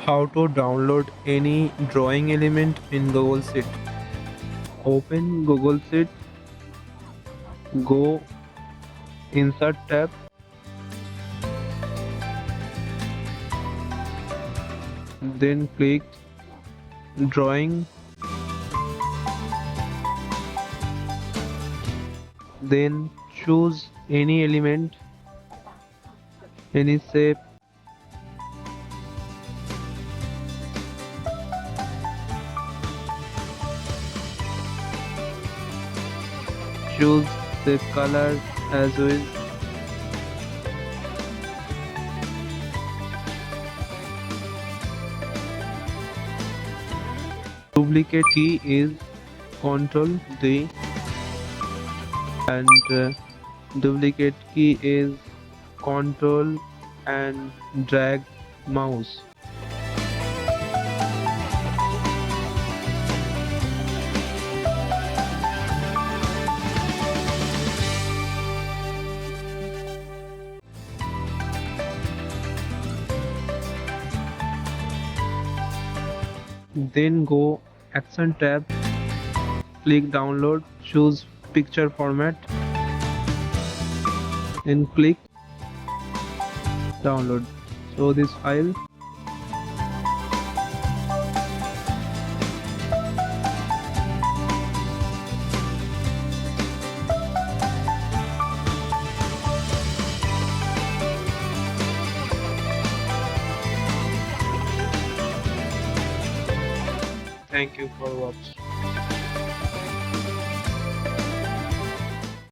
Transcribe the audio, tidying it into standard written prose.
How to download any drawing element in Google Sheet. Open Google Sheet, go Insert tab, then click Drawing, then choose any element, any shape, choose the color as well. Duplicate key is Ctrl D and duplicate key is Ctrl and drag mouse. Then go Action tab, click Download, choose Picture Format, and click Download. So this file. Thank you for watching.